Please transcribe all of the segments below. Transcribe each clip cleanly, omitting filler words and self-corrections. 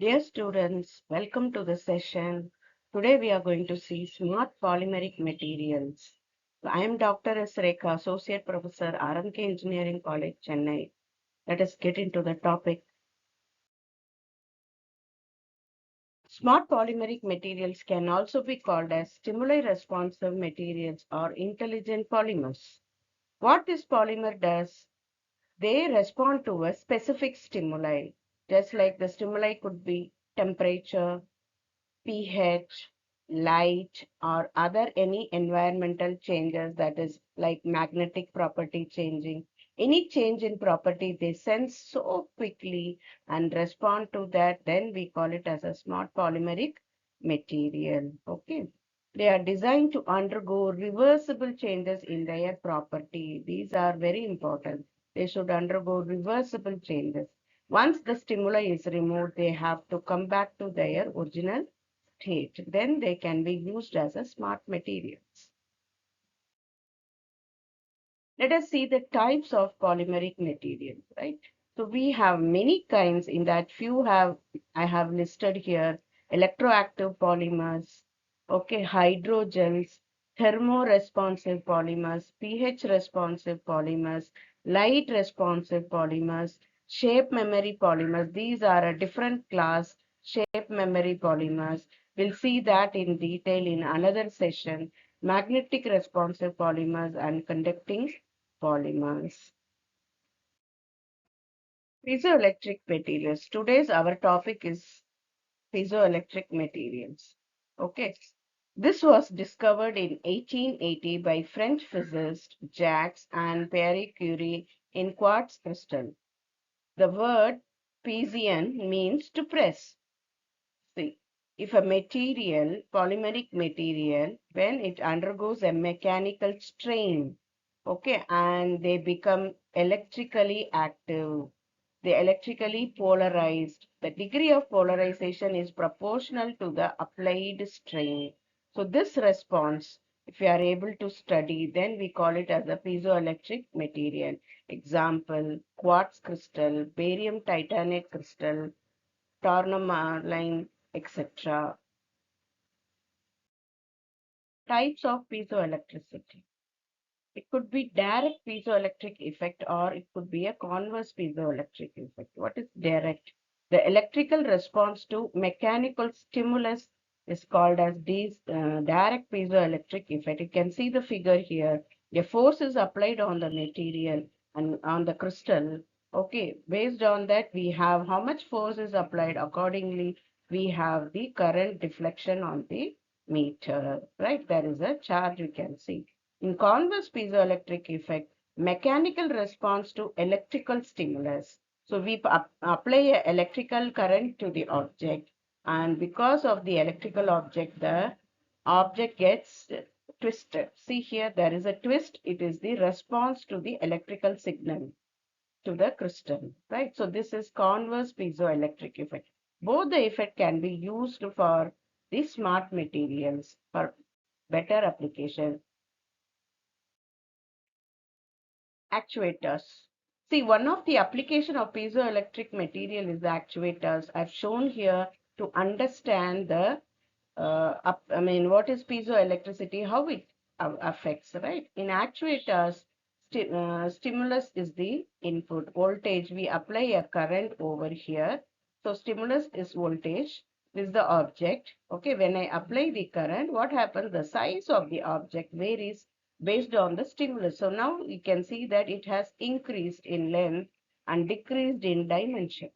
Dear students, welcome to the session. Today we are going to see smart polymeric materials. I am Dr. S. Rekha, Associate Professor, RMK Engineering College, Chennai. Let us get into the topic. Smart polymeric materials can also be called as stimuli responsive materials or intelligent polymers. What this polymer does, they respond to a specific stimuli, just like the stimuli could be temperature, pH, light, or other any environmental changes, that is like magnetic property changing. Any change in property, they sense so quickly and respond to that. Then we call it as a smart polymeric material. Okay. They are designed to undergo reversible changes in their property. These are very important. They should undergo reversible changes. Once the stimuli is removed, they have to come back to their original state. Then they can be used as a smart materials. Let us see the types of polymeric materials, right? So we have many kinds. In that few have I have listed here: electroactive polymers, okay, hydrogels, thermoresponsive polymers, pH responsive polymers, light responsive polymers, shape memory polymers. These are a different class. Shape memory polymers. We'll see that in detail in another session. Magnetic responsive polymers and conducting polymers. Piezoelectric materials. Today's our topic is piezoelectric materials. Okay. This was discovered in 1880 by French physicist Jacques and Pierre Curie in quartz crystal. The word Pizian means to press. See, if a material, polymeric material, when it undergoes a mechanical strain, okay, and they become electrically active, they electrically polarized. The degree of polarization is proportional to the applied strain. So this response, if you are able to study, then we call it as a piezoelectric material. Example, quartz crystal, barium titanate crystal, tourmaline, etc. Types of piezoelectricity. It could be direct piezoelectric effect or it could be a converse piezoelectric effect. What is direct? The electrical response to mechanical stimulus is called as direct piezoelectric effect. You can see the figure here. A force is applied on the material and on the crystal. Okay, based on that, we have how much force is applied. Accordingly, we have the current deflection on the meter, right? There is a charge you can see. In converse piezoelectric effect, mechanical response to electrical stimulus. So we apply a electrical current to the object, and because of the electrical object, the object gets twisted. See here, there is a twist. It is the response to the electrical signal to the crystal, right? So this is converse piezoelectric effect. Both the effect can be used for the smart materials for better application. Actuators. See, one of the application of piezoelectric material is the actuators. I've shown here to understand the, what is piezoelectricity, how it affects, right? In actuators, stimulus is the input. Voltage, we apply a current over here. So stimulus is voltage, this is the object. Okay, when I apply the current, what happens? The size of the object varies based on the stimulus. So now you can see that it has increased in length and decreased in dimension,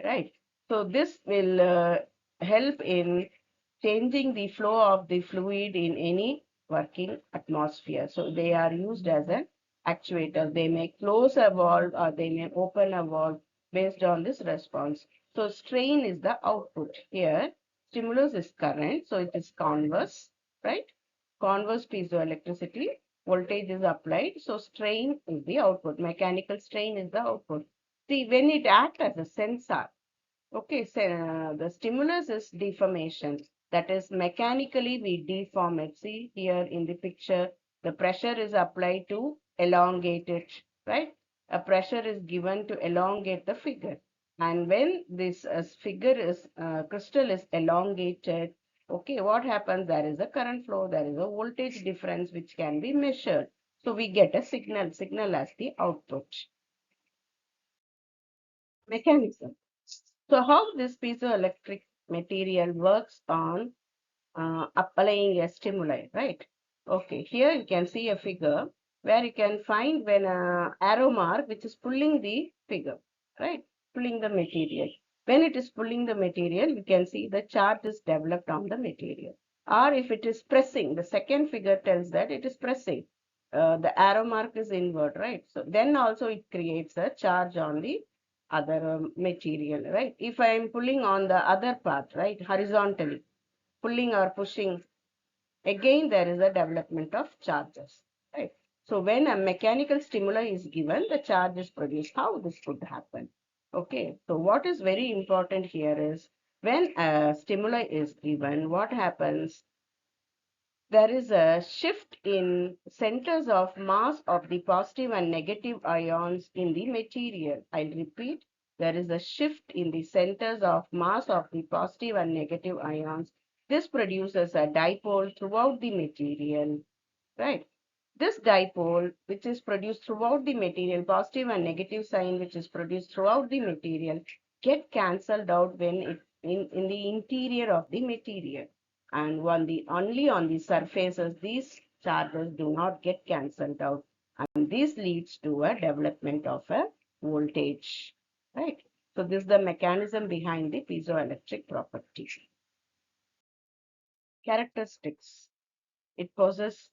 right? So this will help in changing the flow of the fluid in any working atmosphere. So they are used as an actuator. They may close a valve or they may open a valve based on this response. So strain is the output. Here, stimulus is current, so it is converse, right? Converse piezoelectricity, voltage is applied, so strain is the output. Mechanical strain is the output. See, when it acts as a sensor, okay, so the stimulus is deformation. That is, mechanically we deform it. See here in the picture, the pressure is applied to elongate it, right? A pressure is given to elongate the figure. And when this crystal is elongated, okay, what happens? There is a current flow, there is a voltage difference which can be measured. So we get a signal as the output. Mechanism. So how this piezoelectric material works on applying a stimuli, right? Okay, here you can see a figure where you can find when a arrow mark which is pulling the figure, right? Pulling the material. When it is pulling the material, you can see the charge is developed on the material. Or if it is pressing, the second figure tells that it is pressing. The arrow mark is inward, right? So then also it creates a charge on the other material, right? If I am pulling on the other path, right, horizontally, pulling or pushing, again there is a development of charges, right? So when a mechanical stimuli is given, the charge is produced. How this could happen? Okay, so what is very important here is when a stimuli is given, what happens? There is a shift in centers of mass of the positive and negative ions in the material. I'll repeat, there is a shift in the centers of mass of the positive and negative ions. This produces a dipole throughout the material, right? This dipole, which is produced throughout the material, positive and negative sign, which is produced throughout the material, get cancelled out when it in the interior of the material. And only on the surfaces, these charges do not get cancelled out. And this leads to a development of a voltage, right? So this is the mechanism behind the piezoelectric property. Characteristics. It possesses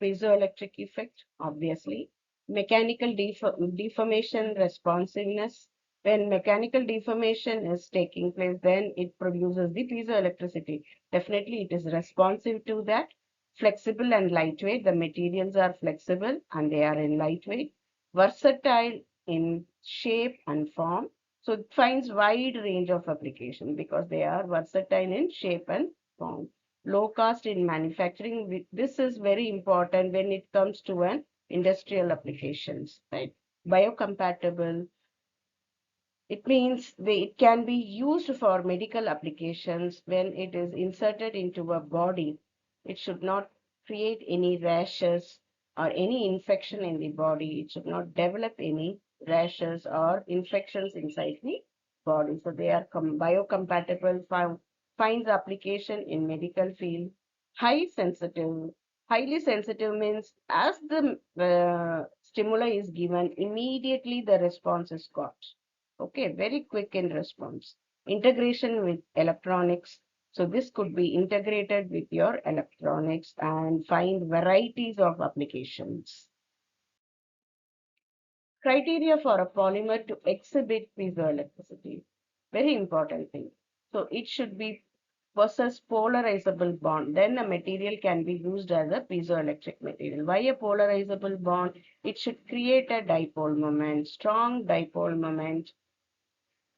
piezoelectric effect, obviously. Mechanical deformation responsiveness. When mechanical deformation is taking place, then it produces the piezoelectricity. Definitely, it is responsive to that. Flexible and lightweight. The materials are flexible and they are in lightweight. Versatile in shape and form. So it finds wide range of application because they are versatile in shape and form. Low cost in manufacturing. This is very important when it comes to an industrial applications, right? Biocompatible. It means it can be used for medical applications when it is inserted into a body. It should not create any rashes or any infection in the body. It should not develop any rashes or infections inside the body. So they are biocompatible, finds application in medical field. High sensitive. Highly sensitive means as the stimuli is given, immediately the response is got. Okay, very quick in response. Integration with electronics. So this could be integrated with your electronics and find varieties of applications. Criteria for a polymer to exhibit piezoelectricity. Very important thing. So it should be possess polarizable bond. Then a material can be used as a piezoelectric material. Why a polarizable bond? It should create a dipole moment, strong dipole moment,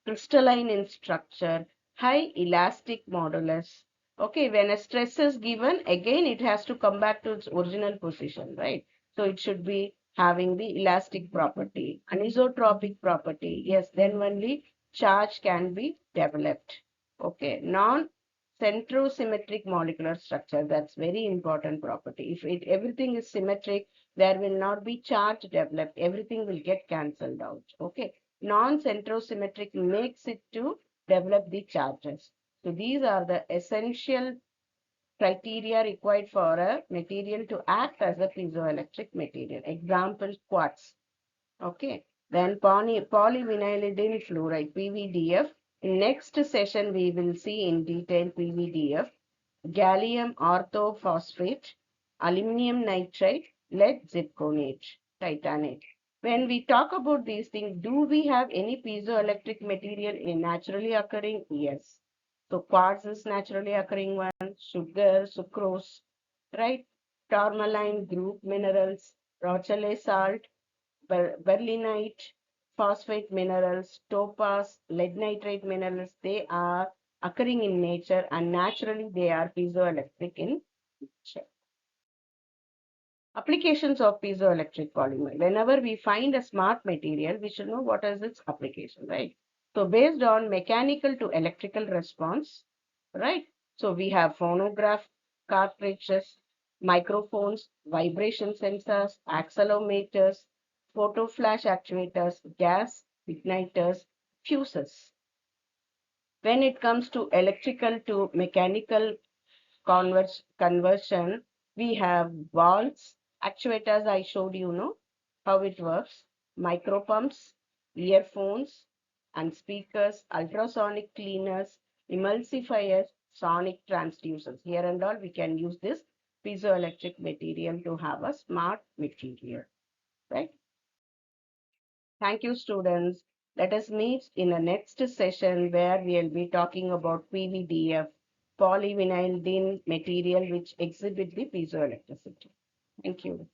crystalline in structure, high elastic modulus. Okay, when a stress is given, again it has to come back to its original position, right? So it should be having the elastic property, anisotropic property. Yes, then only charge can be developed. Okay, non-centrosymmetric molecular structure. That's very important property. If everything is symmetric, there will not be charge developed. Everything will get cancelled out. Okay, non-centrosymmetric makes it to develop the charges. So these are the essential criteria required for a material to act as a piezoelectric material. Example, quartz. Okay. Then polyvinylidene fluoride, PVDF. In next session, we will see in detail PVDF, gallium orthophosphate, aluminum nitride, lead zirconate, titanate. When we talk about these things, do we have any piezoelectric material in naturally occurring? Yes. So quartz is naturally occurring one, sugar, sucrose, right? Tourmaline group minerals, rochelle salt, berlinite, phosphate minerals, topaz, lead nitrate minerals, they are occurring in nature and naturally they are piezoelectric in nature. Applications of piezoelectric polymer. Whenever we find a smart material, we should know what is its application, right? So based on mechanical to electrical response, right? So we have phonograph cartridges, microphones, vibration sensors, accelerometers, photo flash actuators, gas igniters, fuses. When it comes to electrical to mechanical conversion, we have valves, actuators. I showed you, know how it works, micro pumps, earphones and speakers, ultrasonic cleaners, emulsifiers, sonic transducers. Here and all, we can use this piezoelectric material to have a smart material, right? Thank you, students. Let us meet in the next session where we'll be talking about PVDF, polyvinyl thin material which exhibit the piezoelectricity. Thank you.